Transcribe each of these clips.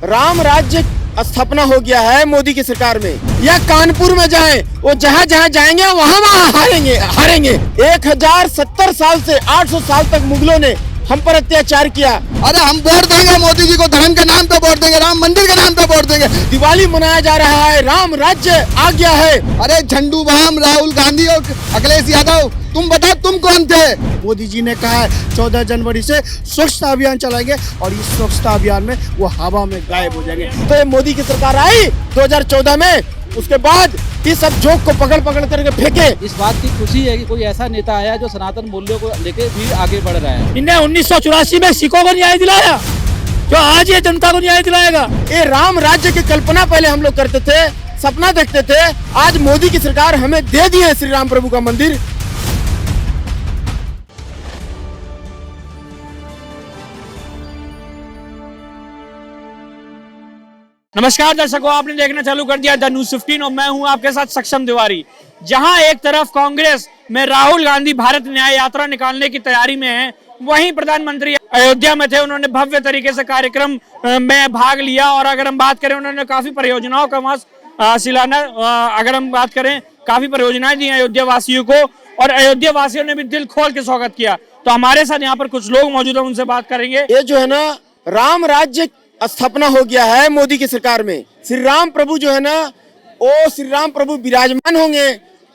राम राज्य स्थापना हो गया है मोदी की सरकार में। या कानपुर में जाएं, वो जहाँ जहाँ जाएंगे वहाँ हारेंगे हारेंगे। 1070 साल से 800 साल तक मुगलों ने हम पर अत्याचार किया। अरे हम वोट देंगे मोदी जी को, धर्म के नाम पे वोट देंगे, राम मंदिर के नाम पे वोट देंगे। दिवाली मनाया जा रहा है, राम राज्य आ गया है। अरे झंडू बाम, राहुल गांधी और अखिलेश यादव, तुम बताओ तुम कौन थे? मोदी जी ने कहा है 14 जनवरी से स्वच्छता अभियान चलाएंगे और इस स्वच्छता अभियान में वो हवा में गायब हो जाएंगे। तो ये मोदी की सरकार आई 2014 में, उसके बाद इस सब जोक को पकड़ पकड़ करके फेंके। इस बात की खुशी है कि कोई ऐसा नेता आया जो सनातन मूल्यों को लेकर भी आगे बढ़ रहा है। इन्हें 1984 में सिखों को न्याय दिलाया, जो आज ये जनता को न्याय दिलाएगा। ये राम राज्य की कल्पना पहले हम लोग करते थे, सपना देखते थे, आज मोदी की सरकार हमें दे दी है श्री राम प्रभु का मंदिर। नमस्कार दर्शकों, आपने देखना चालू कर दिया द न्यूज़ 15 और मैं हूं आपके साथ सक्षम तिवारी। जहां एक तरफ कांग्रेस में राहुल गांधी भारत न्याय यात्रा निकालने की तैयारी में है, वहीं प्रधानमंत्री अयोध्या में थे। उन्होंने भव्य तरीके से कार्यक्रम में भाग लिया और अगर हम बात करें, उन्होंने काफी परियोजनाओं का वहां शिलान्यास, अगर हम बात करें, काफी परियोजनाएं दी अयोध्या वासियों को और अयोध्या वासियों ने भी दिल खोल के स्वागत किया। तो हमारे साथ यहाँ पर कुछ लोग मौजूद है, उनसे बात करेंगे। ये जो है ना, राम राज्य स्थापना हो गया है मोदी की सरकार में। श्री राम प्रभु जो है ना, वो श्री राम प्रभु विराजमान होंगे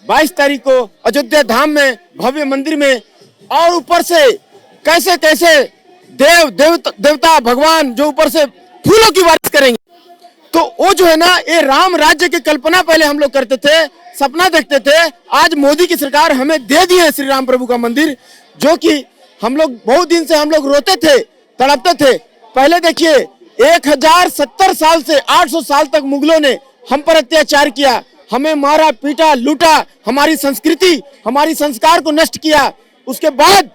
22 तारीख को अयोध्या धाम में, भव्य मंदिर में। और ऊपर से कैसे कैसे देवता भगवान जो ऊपर से फूलों की बारिश करेंगे। तो वो जो है ना, ये राम राज्य की कल्पना पहले हम लोग करते थे, सपना देखते थे, आज मोदी की सरकार हमें दे दी है श्री राम प्रभु का मंदिर। जो कि हम लोग बहुत दिन से हम लोग रोते थे, तड़पते थे। पहले देखिए, 1070 साल से 800 साल तक मुगलों ने हम पर अत्याचार किया, हमें मारा पीटा लूटा, हमारी संस्कृति हमारी संस्कार को नष्ट किया। उसके बाद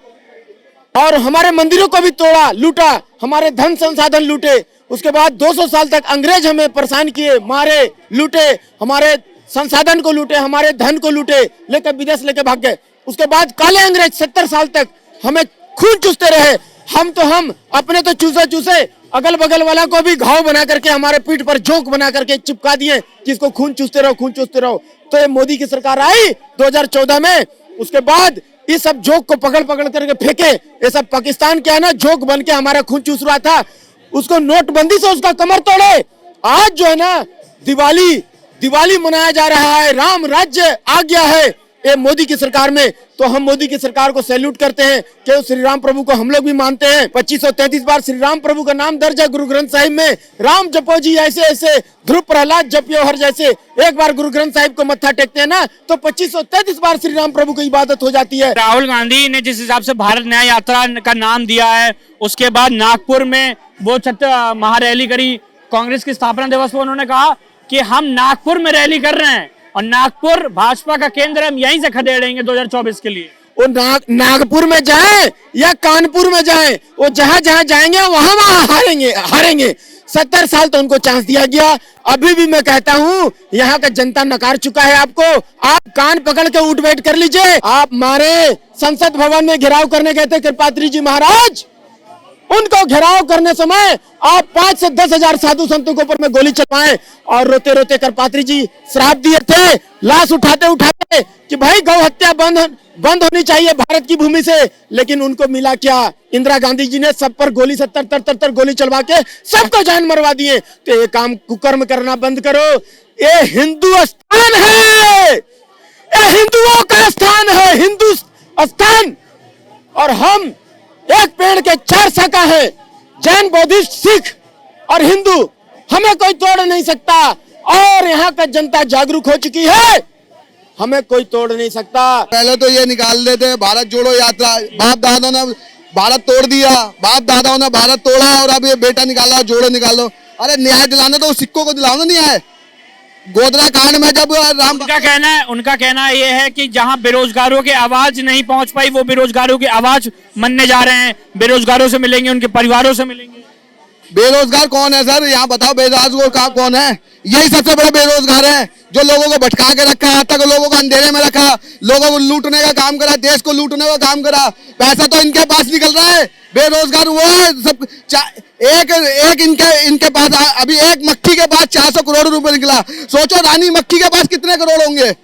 और हमारे मंदिरों को भी तोड़ा लूटा, हमारे धन संसाधन लूटे। उसके बाद 200 साल तक अंग्रेज हमें परेशान किए, मारे लूटे, हमारे संसाधन को लूटे, हमारे धन को लूटे, लेकर विदेश लेके भाग गए। उसके बाद काले अंग्रेज 70 साल तक हमें खून चूसते रहे। हम अपने तो चूसे अगल बगल वाला को भी घाव बना करके हमारे पीठ पर जोक बना करके चिपका दिए कि इसको खून चूसते रहो, खून चूसते रहो। तो ये मोदी की सरकार आई 2014 में, उसके बाद इस सब जोक को पकड़ पकड़ करके फेंके। ये सब पाकिस्तान क्या है ना, जोक बन के हमारा खून चूस रहा था, उसको नोटबंदी से उसका कमर तोड़े। आज जो है ना, दिवाली मनाया जा रहा है, राम राज्य आ गया है ये मोदी की सरकार में। तो हम मोदी की सरकार को सैल्यूट करते हैं कि श्री राम प्रभु को हम लोग भी मानते हैं। 2533 बार श्री राम प्रभु का नाम दर्ज है गुरु ग्रंथ साहिब में। राम जपो जी ऐसे ऐसे, ध्रुव प्रहलाद जपियो हर जैसे। एक बार गुरु ग्रंथ साहिब को मत्था टेकते हैं ना, तो 2533 बार श्री राम प्रभु की इबादत हो जाती है। राहुल गांधी ने जिस हिसाब से भारत न्याय यात्रा का नाम दिया है, उसके बाद नागपुर में वो महारैली करी कांग्रेस की स्थापना दिवस पर। उन्होंने कहा कि हम नागपुर में रैली कर रहे हैं और नागपुर भाजपा का केंद्र, हम यहीं से खदेड़ेंगे 2024 के लिए। वो नागपुर में जाएं या कानपुर में जाएं, वो जहाँ जहाँ जाएंगे वहाँ हारेंगे। 70 साल तो उनको चांस दिया गया। अभी भी मैं कहता हूँ, यहाँ का जनता नकार चुका है आपको। आप कान पकड़ के उठ बैठ कर लीजिए। आप मारे संसद भवन में घेराव करने गए थे कृपात्री जी महाराज, उनको घेराव करने समय आप 5 से 10 हजार साधु संतों के ऊपर में गोली चलवाएं और रोते रोते करपात्री जी श्राप दिए थे, लाश उठाते उठाते कि भाई गौ हत्या बंद होनी चाहिए भारत की भूमि से। लेकिन उनको मिला क्या? इंदिरा गांधी जी ने सब पर गोली 70 गोली चलवा के सबको जान मरवा दिए। तो ये काम कुकर्म करना बंद करो। ये हिंदू स्थान है, ये हिंदुओं का स्थान है, हिंदू स्थान। और हम एक पेड़ के 4 शाखा है, जैन, बौद्धिस्ट, सिख और हिंदू, हमें कोई तोड़ नहीं सकता। और यहाँ का जनता जागरूक हो चुकी है, हमें कोई तोड़ नहीं सकता। पहले तो ये निकाल देते भारत जोड़ो यात्रा, बाप दादाओं ने भारत तोड़ दिया, बाप दादाओं ने भारत तोड़ा और अब ये बेटा निकाला, जोड़ो निकालो। अरे न्याय दिलाना तो सिक्कों को दिलाना नहीं है। गोधरा कांड में जब उनका कहना ये है कि जहां बेरोजगारों की आवाज नहीं पहुंच पाई, वो बेरोजगारों की आवाज मनने जा रहे हैं। बेरोजगारों से मिलेंगे, उनके परिवारों से मिलेंगे। बेरोजगार कौन है सर? यहाँ बताओ बेरोजगार कौन है? यही सबसे बड़े बेरोजगार है, जो लोगों को भटका के रखा है, तक लोगों को अंधेरे में रखा, लोगों को लूटने का काम करा, देश को लूटने का काम करा। पैसा तो इनके पास निकल रहा है, बेरोजगार वो है सब। एक इनके पास अभी एक मक्खी के पास 400 करोड़ रुपए निकला। सोचो रानी मक्खी के पास कितने करोड़ होंगे।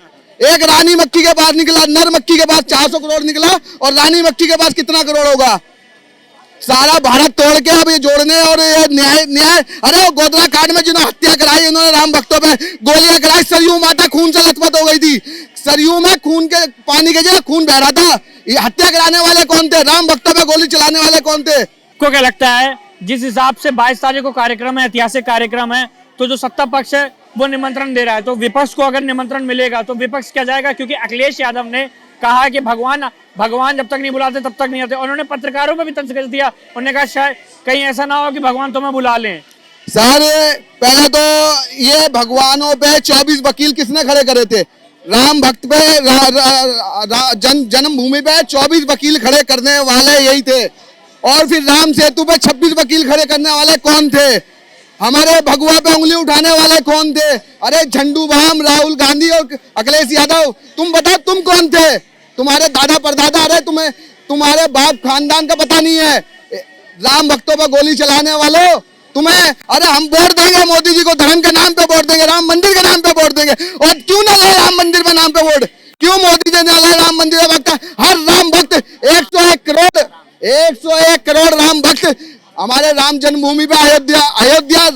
एक रानी मक्खी के पास निकला, नर मक्खी के पास 400 करोड़ निकला और रानी मक्खी के पास कितना करोड़ होगा। सारा भारत तोड़ के अब ये जोड़ने और ये न्याय अरे वो गोधरा कांड में जिन्होंने हत्या कराई इन्होंने राम भक्तों पे गोलियां कराई। सरयू माता खून से लथपथ हो गई थी। सरयू में खून के पानी के जगह खून बह रहा था। ये हत्या कराने वाले कौन थे? राम भक्तों पे गोली चलाने वाले कौन थे? को क्या लगता है जिस हिसाब से 22 तारीख को कार्यक्रम है, ऐतिहासिक कार्यक्रम है, तो जो सत्ता पक्ष है वो निमंत्रण दे रहा है, तो विपक्ष को अगर निमंत्रण मिलेगा तो विपक्ष क्या जाएगा? क्योंकि अखिलेश यादव ने कहा कि भगवान जब तक नहीं बुलाते तब तक नहीं आते। उन्होंने पत्रकारों पर भी तंज कस दिया। उन्होंने कहा शायद कहीं ऐसा ना हो कि भगवान तुम्हें बुला लें। सर पहले तो ये भगवानों पे 24 वकील किसने खड़े करे थे? राम भक्त पे जन्मभूमि पे 24 वकील खड़े करने वाले यही थे। और फिर राम सेतु पे 26 वकील खड़े करने वाले कौन थे? हमारे भगवा पे उंगली उठाने वाले कौन थे? अरे झंडू बाम, राहुल गांधी और अखिलेश यादव। तुम बताओ तुम कौन थे? तुम्हारे दादा परदादा, अरे तुम्हारे बाप खानदान का पता नहीं है। राम भक्तों पर गोली चलाने वालों तुम्हें, अरे हम वोट देंगे मोदी जी को, धर्म के नाम पे वोट देंगे, राम मंदिर के नाम पे वोट देंगे। और क्यों ना ले राम मंदिर के नाम पे वोट? क्यों मोदी जी ने लाए राम मंदिर का भक्त? हर राम भक्त 101 करोड़ राम भक्त हमारे राम जन्मभूमि पे अयोध्या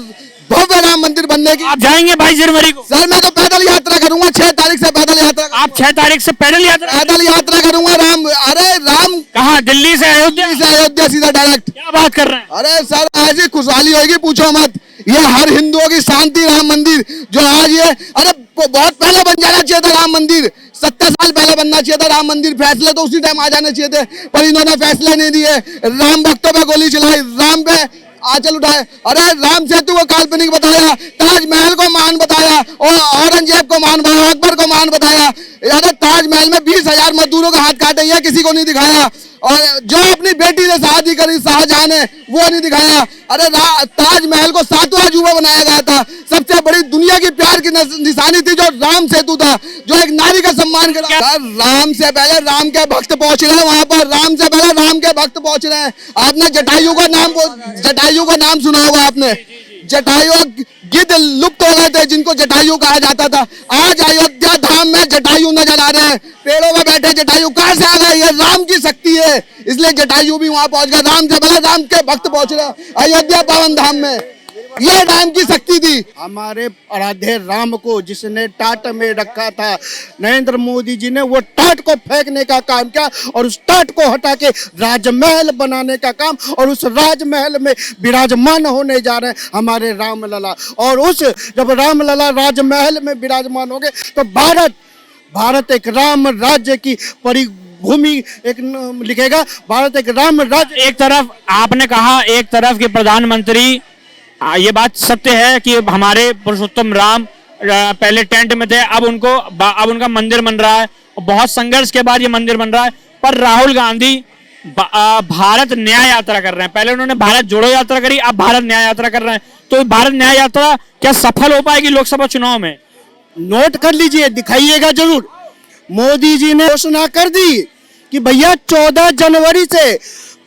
भव्य राम मंदिर बनने की। आप जाएंगे 22 जनवरी को? सर मैं तो पैदल यात्रा करूंगा 6 तारीख से। पैदल यात्रा आप 6 तारीख से पैदल यात्रा करूंगा। राम कहाँ? दिल्ली से अयोध्या सीधा डायरेक्ट। क्या बात कर रहे हैं? अरे सर ऐसी खुशहाली होगी पूछो मत। ये हर हिंदुओं की शांति राम मंदिर जो आज ये, अरे बहुत पहले बन जाना चाहिए था राम मंदिर। 70 साल पहले बनना चाहिए था राम मंदिर। फैसले तो उसी टाइम आ जाने चाहिए थे, पर इन्होंने फैसले नहीं दिए। राम भक्तों पे गोली चलाई, राम पे आंचल उठाए। अरे राम सेतु को काल्पनिक बताया, ताजमहल को मान बताया और औरंगजेब को मान बताया, अकबर को मान बताया। अरे ताजमहल में 20,000 मजदूरों का हाथ काटे, ये किसी को नहीं दिखाया। और जो अपनी बेटी ने शादी करी शाहजहां ने, वो नहीं दिखाया। अरे ताजमहल को 7वां अजूबा बनाया गया था। सबसे बड़ी दुनिया की प्यार की निशानी थी जो राम सेतु था, जो एक नारी का सम्मान करा। राम से पहले राम के भक्त पहुंच रहे हैं वहां पर। राम से पहले राम के भक्त पहुंच रहे हैं। आपने जटायु का नाम सुना होगा आपने। जटायु गिद्ध लुप्त हो गए थे जिनको जटायु कहा जाता था। आज अयोध्या धाम में जटायु नजर आ रहे हैं। पेड़ों में बैठे जटायु कहां से आ गए? ये राम की शक्ति है, इसलिए जटायु भी वहां पहुंच गया। राम से पहले राम के भक्त पहुंच रहे अयोध्या पावन धाम में। ये राम की शक्ति थी। हमारे आराध्य राम को जिसने टाट में रखा था, नरेंद्र मोदी जी ने वो टाट को फेंकने का काम किया और उस टाट को हटा के राजमहल बनाने का काम, और उस राजमहल में विराजमान होने जा रहे हैं हमारे राम लला। और उस जब राम लला राजमहल में विराजमान होंगे तो भारत एक राम राज्य की भूमि एक लिखेगा। भारत एक राम राज्य। एक तरफ आपने कहा, एक तरफ के प्रधानमंत्री, ये बात सत्य है कि हमारे पुरुषोत्तम राम पहले टेंट में थे, अब उनका मंदिर बन रहा है। बहुत संघर्ष के बाद ये मंदिर बन रहा है। पर राहुल गांधी भारत न्याय यात्रा कर रहे हैं। पहले उन्होंने भारत जोड़ो यात्रा करी, अब भारत न्याय यात्रा कर रहे हैं। तो भारत न्याय यात्रा क्या सफल हो पाएगी लोकसभा चुनाव में? नोट कर लीजिए, दिखाइएगा जरूर। मोदी जी ने घोषणा कर दी कि भैया 14 जनवरी से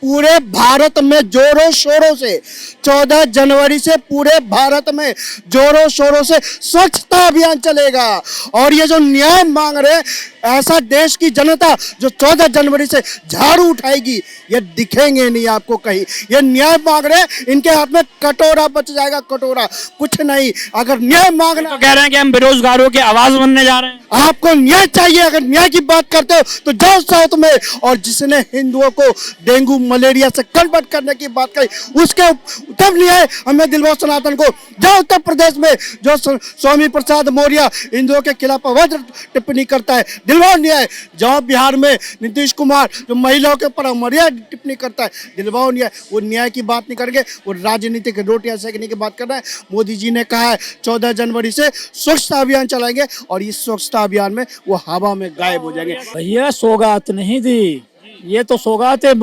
पूरे भारत में जोरों शोरों से 14 जनवरी से पूरे भारत में जोरों शोरों से स्वच्छता अभियान चलेगा। और ये जो न्याय मांग रहे हैं, ऐसा देश की जनता जो 14 जनवरी से झाड़ू उठाएगी, ये दिखेंगे नहीं आपको कहीं। ये न्याय मांग रहे हैं, इनके हाथ में कटोरा बच जाएगा, कटोरा, कुछ नहीं। अगर न्याय मांगना तो कह रहे हैं कि हम बेरोजगारों की आवाज बनने जा रहे हैं। आपको न्याय चाहिए, अगर न्याय की बात करते हो तो जाओ साउथ में। और जिसने हिंदुओं को डेंगू मलेरिया से कन्वर्ट करने की बात कही, उसके तब न्याय हमें दिलवाओ सनातन को। जाओ उत्तर प्रदेश में जो स्वामी प्रसाद मौर्य हिंदुओं के खिलाफ अवैध टिप्पणी करता है, दिलवाओ न्याय। जाओ बिहार में नीतीश कुमार जो महिलाओं के ऊपर अमर्याद टिप्पणी करता है, दिलवाओ न्याय। वो न्याय की बात नहीं करेंगे, वो राजनीतिक रोटियां सेकने की बात कर रहे हैं। मोदी जी ने कहा है 14 जनवरी से स्वच्छता अभियान चलाएंगे और इस स्वच्छता अभियान में वो हवा में गायब हो जाएंगे। भैया सौगात नहीं दी, ये तो सौगात है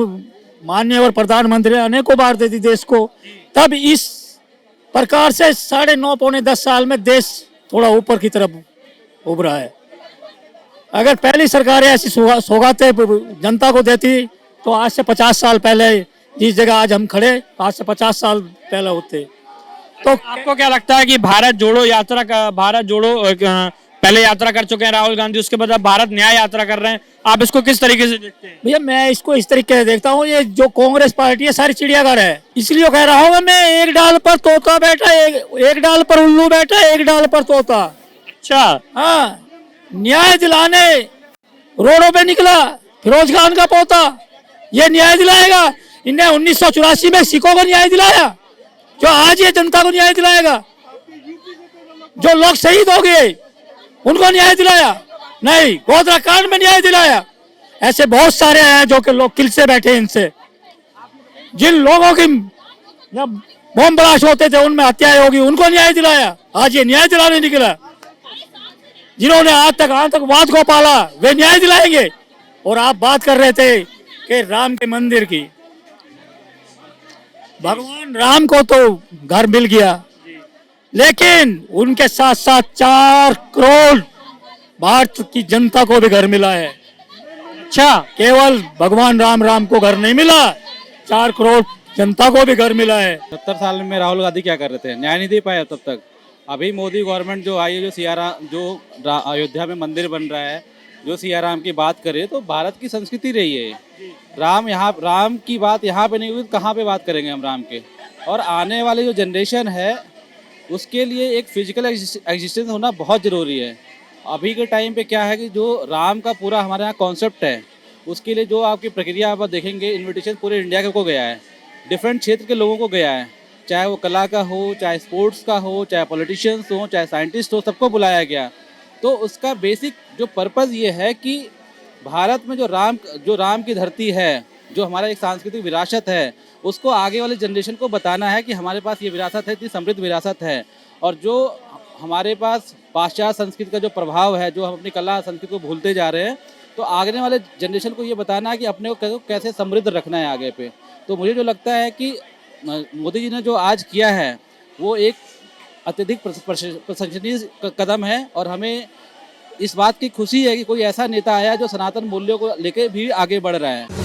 माननीय और प्रधानमंत्री अनेकों बार दे दी देश को। तब इस प्रकार से 9.5 पौने 10 साल में देश थोड़ा ऊपर की तरफ उभरा है। अगर पहली सरकारें ऐसी सौगातें जनता को देती तो आज से 50 साल पहले जिस जगह आज हम खड़े आज से 50 साल पहले होते। तो आपको क्या लगता है कि भारत जोड़ो यात्रा का पहले यात्रा कर चुके हैं राहुल गांधी, उसके बाद अब भारत न्याय यात्रा कर रहे हैं, आप इसको किस तरीके से देखते हैं? भैया मैं इसको इस तरीके से देखता हूँ, ये जो कांग्रेस पार्टी है सारी चिड़ियाघर है। इसलिए कह रहा हूँ मैं, एक डाल पर तोता बैठा, एक डाल पर उल्लू बैठा, एक डाल पर तोता। अच्छा, हाँ, न्याय दिलाने रोडों पे निकला फिरोज खान का पोता, ये न्याय दिलाएगा। इन्हें 1984 में सिखों को न्याय दिलाया, जो आज ये जनता को न्याय दिलाएगा। जो लोग शहीद हो गए उनको न्याय दिलाया नहीं, गोधरा कांड में न्याय दिलाया। ऐसे बहुत सारे हैं जो कि लोग किल से बैठे, इनसे जिन लोगों की बम ब्लास्ट होते थे उनमें हत्याएं होगी, उनको न्याय दिलाया। आज ये न्याय दिलाने निकला। जिन्होंने आज तक आतंकवाद को पाला वे न्याय दिलाएंगे। और आप बात कर रहे थे कि राम के मंदिर की, भगवान राम को तो घर मिल गया, लेकिन उनके साथ साथ 4 करोड़ भारत की जनता को भी घर मिला है। अच्छा, केवल भगवान राम को घर नहीं मिला, 4 करोड़ जनता को भी घर मिला है। 70 साल में राहुल गांधी क्या कर रहे थे? न्याय नहीं दे पाए तब तक। अभी मोदी गवर्नमेंट जो आई है, जो अयोध्या में मंदिर बन रहा है, जो सिया राम की बात करे, तो भारत की संस्कृति रही है। राम की बात यहाँ पे नहीं हुई, कहाँ पे बात करेंगे हम राम के? और आने वाली जो जनरेशन है उसके लिए एक फिजिकल एग्जिस्टेंस होना बहुत ज़रूरी है। अभी के टाइम पे क्या है कि जो राम का पूरा हमारे यहाँ कॉन्सेप्ट है, उसके लिए जो आपकी प्रक्रिया आप देखेंगे, इनविटेशन पूरे इंडिया को गया है, डिफरेंट क्षेत्र के लोगों को गया है, चाहे वो कला का हो, चाहे स्पोर्ट्स का हो, चाहे पॉलिटिशियंस हो, चाहे साइंटिस्ट हो, सबको बुलाया गया। तो उसका बेसिक जो पर्पज़ ये है कि भारत में जो राम की धरती है, जो हमारा एक सांस्कृतिक विरासत है, उसको आगे वाले जनरेशन को बताना है कि हमारे पास ये विरासत है, इतनी समृद्ध विरासत है। और जो हमारे पास पाश्चात्य संस्कृति का जो प्रभाव है, जो हम अपनी कला संस्कृति को भूलते जा रहे हैं, तो आगे वाले जनरेशन को ये बताना है कि अपने को कैसे समृद्ध रखना है आगे पे। तो मुझे जो लगता है कि मोदी जी ने जो आज किया है वो एक अत्यधिक प्रशंसनीय कदम है। और हमें इस बात की खुशी है कि कोई ऐसा नेता आया जो सनातन मूल्यों को लेकर भी आगे बढ़ रहा है।